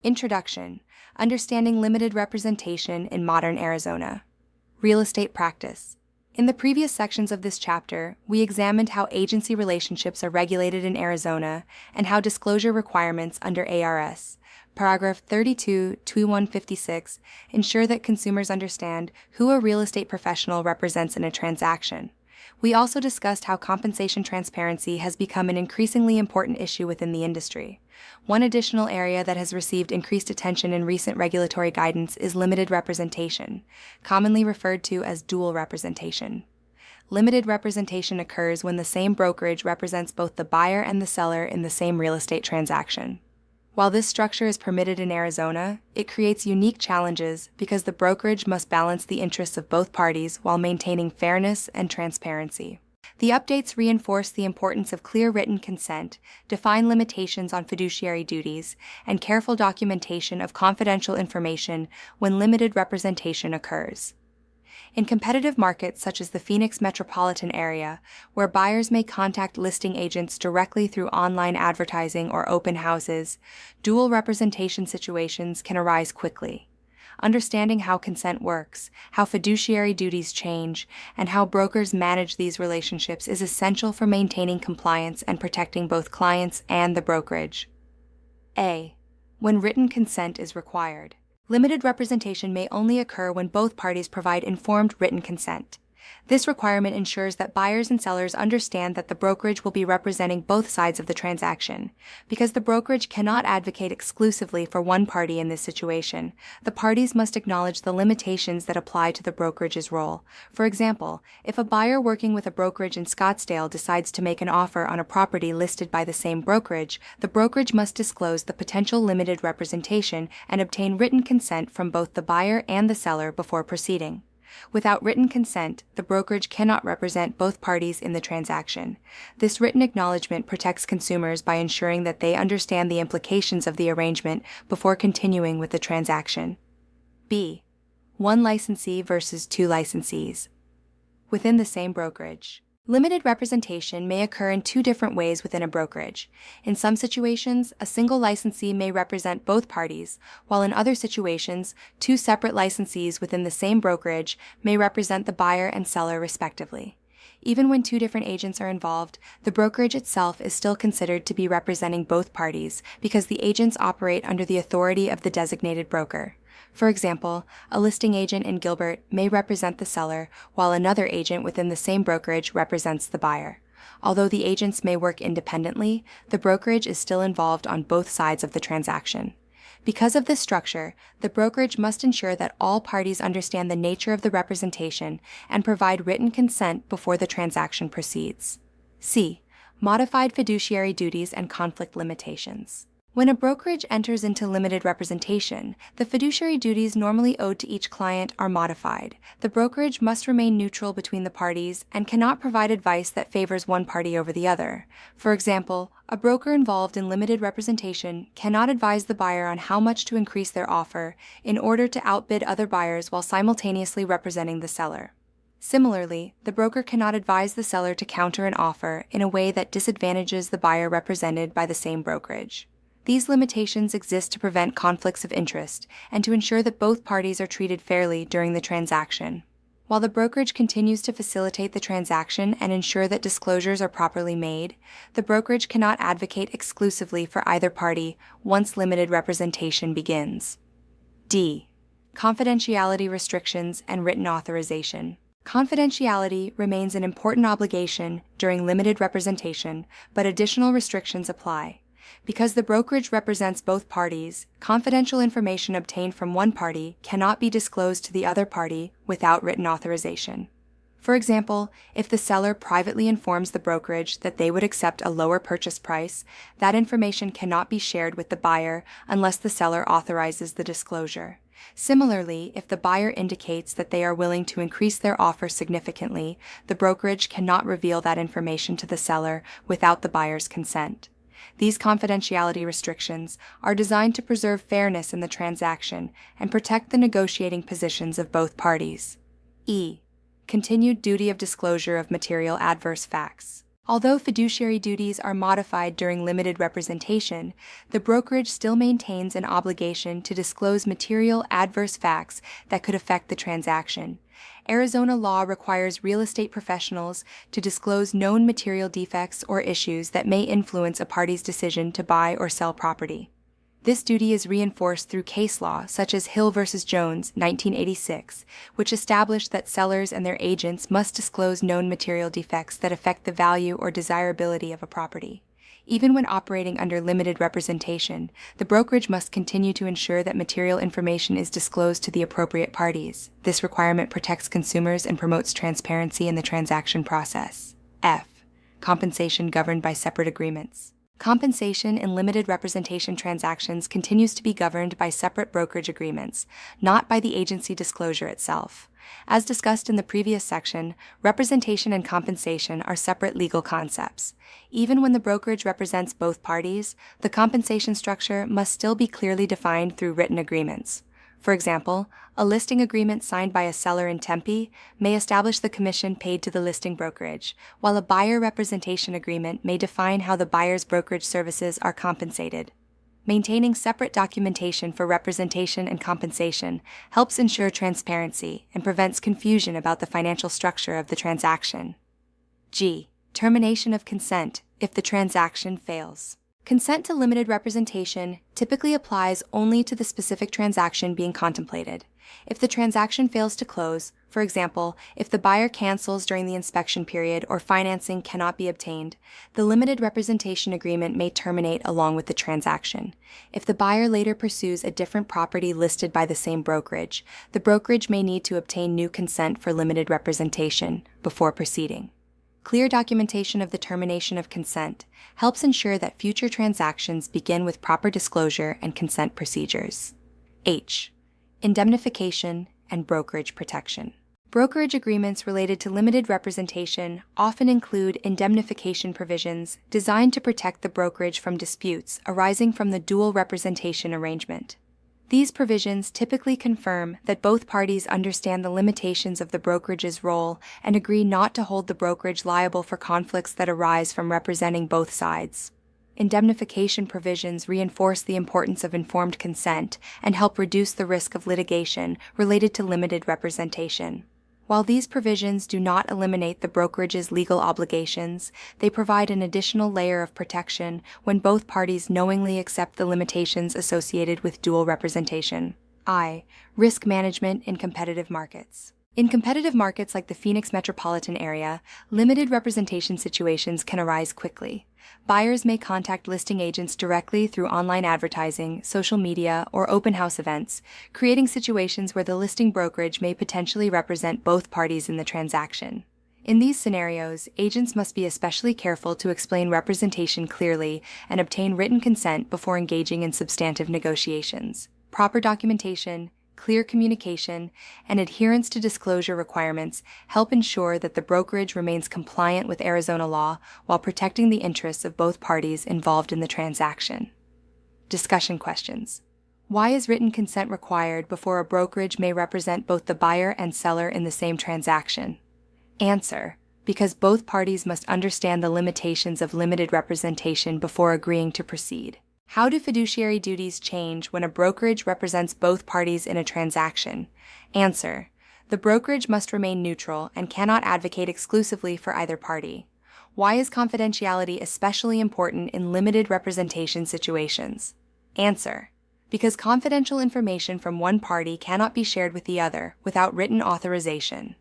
Introduction: Understanding Limited Representation in Modern Arizona. Real Estate Practice. In the previous sections of this chapter, we examined how agency relationships are regulated in Arizona and how disclosure requirements under ARS, paragraph 32-2156, ensure that consumers understand who a real estate professional represents in a transaction. We also discussed how compensation transparency has become an increasingly important issue within the industry. One additional area that has received increased attention in recent regulatory guidance is limited representation, commonly referred to as dual representation. Limited representation occurs when the same brokerage represents both the buyer and the seller in the same real estate transaction. While this structure is permitted in Arizona, it creates unique challenges because the brokerage must balance the interests of both parties while maintaining fairness and transparency. The updates reinforce the importance of clear written consent, define limitations on fiduciary duties, and careful documentation of confidential information when limited representation occurs. In competitive markets such as the Phoenix metropolitan area, where buyers may contact listing agents directly through online advertising or open houses, dual representation situations can arise quickly. Understanding how consent works, how fiduciary duties change, and how brokers manage these relationships is essential for maintaining compliance and protecting both clients and the brokerage. A. When written consent is required. Limited representation may only occur when both parties provide informed written consent. This requirement ensures that buyers and sellers understand that the brokerage will be representing both sides of the transaction. Because the brokerage cannot advocate exclusively for one party in this situation, the parties must acknowledge the limitations that apply to the brokerage's role. For example, if a buyer working with a brokerage in Scottsdale decides to make an offer on a property listed by the same brokerage, the brokerage must disclose the potential limited representation and obtain written consent from both the buyer and the seller before proceeding. Without written consent, the brokerage cannot represent both parties in the transaction. This written acknowledgement protects consumers by ensuring that they understand the implications of the arrangement before continuing with the transaction. B. One licensee versus two licensees. Within the same brokerage. Limited representation may occur in two different ways within a brokerage. In some situations, a single licensee may represent both parties, while in other situations, two separate licensees within the same brokerage may represent the buyer and seller respectively. Even when two different agents are involved, the brokerage itself is still considered to be representing both parties because the agents operate under the authority of the designated broker. For example, a listing agent in Gilbert may represent the seller, while another agent within the same brokerage represents the buyer. Although the agents may work independently, the brokerage is still involved on both sides of the transaction. Because of this structure, the brokerage must ensure that all parties understand the nature of the representation and provide written consent before the transaction proceeds. C. Modified fiduciary duties and conflict limitations. When a brokerage enters into limited representation, the fiduciary duties normally owed to each client are modified. The brokerage must remain neutral between the parties and cannot provide advice that favors one party over the other. For example, a broker involved in limited representation cannot advise the buyer on how much to increase their offer in order to outbid other buyers while simultaneously representing the seller. Similarly, the broker cannot advise the seller to counter an offer in a way that disadvantages the buyer represented by the same brokerage. These limitations exist to prevent conflicts of interest and to ensure that both parties are treated fairly during the transaction. While the brokerage continues to facilitate the transaction and ensure that disclosures are properly made, the brokerage cannot advocate exclusively for either party once limited representation begins. D. Confidentiality restrictions and written authorization. Confidentiality remains an important obligation during limited representation, but additional restrictions apply. Because the brokerage represents both parties, confidential information obtained from one party cannot be disclosed to the other party without written authorization. For example, if the seller privately informs the brokerage that they would accept a lower purchase price, that information cannot be shared with the buyer unless the seller authorizes the disclosure. Similarly, if the buyer indicates that they are willing to increase their offer significantly, the brokerage cannot reveal that information to the seller without the buyer's consent. These confidentiality restrictions are designed to preserve fairness in the transaction and protect the negotiating positions of both parties. E. Continued duty of disclosure of material adverse facts. Although fiduciary duties are modified during limited representation, the brokerage still maintains an obligation to disclose material adverse facts that could affect the transaction. Arizona law requires real estate professionals to disclose known material defects or issues that may influence a party's decision to buy or sell property. This duty is reinforced through case law such as Hill v. Jones, 1986, which established that sellers and their agents must disclose known material defects that affect the value or desirability of a property. Even when operating under limited representation, the brokerage must continue to ensure that material information is disclosed to the appropriate parties. This requirement protects consumers and promotes transparency in the transaction process. F. Compensation governed by separate agreements. Compensation in limited representation transactions continues to be governed by separate brokerage agreements, not by the agency disclosure itself. As discussed in the previous section, representation and compensation are separate legal concepts. Even when the brokerage represents both parties, the compensation structure must still be clearly defined through written agreements. For example, a listing agreement signed by a seller in Tempe may establish the commission paid to the listing brokerage, while a buyer representation agreement may define how the buyer's brokerage services are compensated. Maintaining separate documentation for representation and compensation helps ensure transparency and prevents confusion about the financial structure of the transaction. G. Termination of consent if the transaction fails. Consent to limited representation typically applies only to the specific transaction being contemplated. If the transaction fails to close, for example, if the buyer cancels during the inspection period or financing cannot be obtained, the limited representation agreement may terminate along with the transaction. If the buyer later pursues a different property listed by the same brokerage, the brokerage may need to obtain new consent for limited representation before proceeding. Clear documentation of the termination of consent helps ensure that future transactions begin with proper disclosure and consent procedures. H. Indemnification and brokerage protection. Brokerage agreements related to limited representation often include indemnification provisions designed to protect the brokerage from disputes arising from the dual representation arrangement. These provisions typically confirm that both parties understand the limitations of the brokerage's role and agree not to hold the brokerage liable for conflicts that arise from representing both sides. Indemnification provisions reinforce the importance of informed consent and help reduce the risk of litigation related to limited representation. While these provisions do not eliminate the brokerage's legal obligations, they provide an additional layer of protection when both parties knowingly accept the limitations associated with dual representation. I. Risk management in competitive markets. In competitive markets like the Phoenix metropolitan area, limited representation situations can arise quickly. Buyers may contact listing agents directly through online advertising, social media, or open house events, creating situations where the listing brokerage may potentially represent both parties in the transaction. In these scenarios, agents must be especially careful to explain representation clearly and obtain written consent before engaging in substantive negotiations. Proper documentation, clear communication, and adherence to disclosure requirements help ensure that the brokerage remains compliant with Arizona law while protecting the interests of both parties involved in the transaction. Discussion questions. Why is written consent required before a brokerage may represent both the buyer and seller in the same transaction? Answer: because both parties must understand the limitations of limited representation before agreeing to proceed. How do fiduciary duties change when a brokerage represents both parties in a transaction? Answer: the brokerage must remain neutral and cannot advocate exclusively for either party. Why is confidentiality especially important in limited representation situations? Answer: because confidential information from one party cannot be shared with the other without written authorization.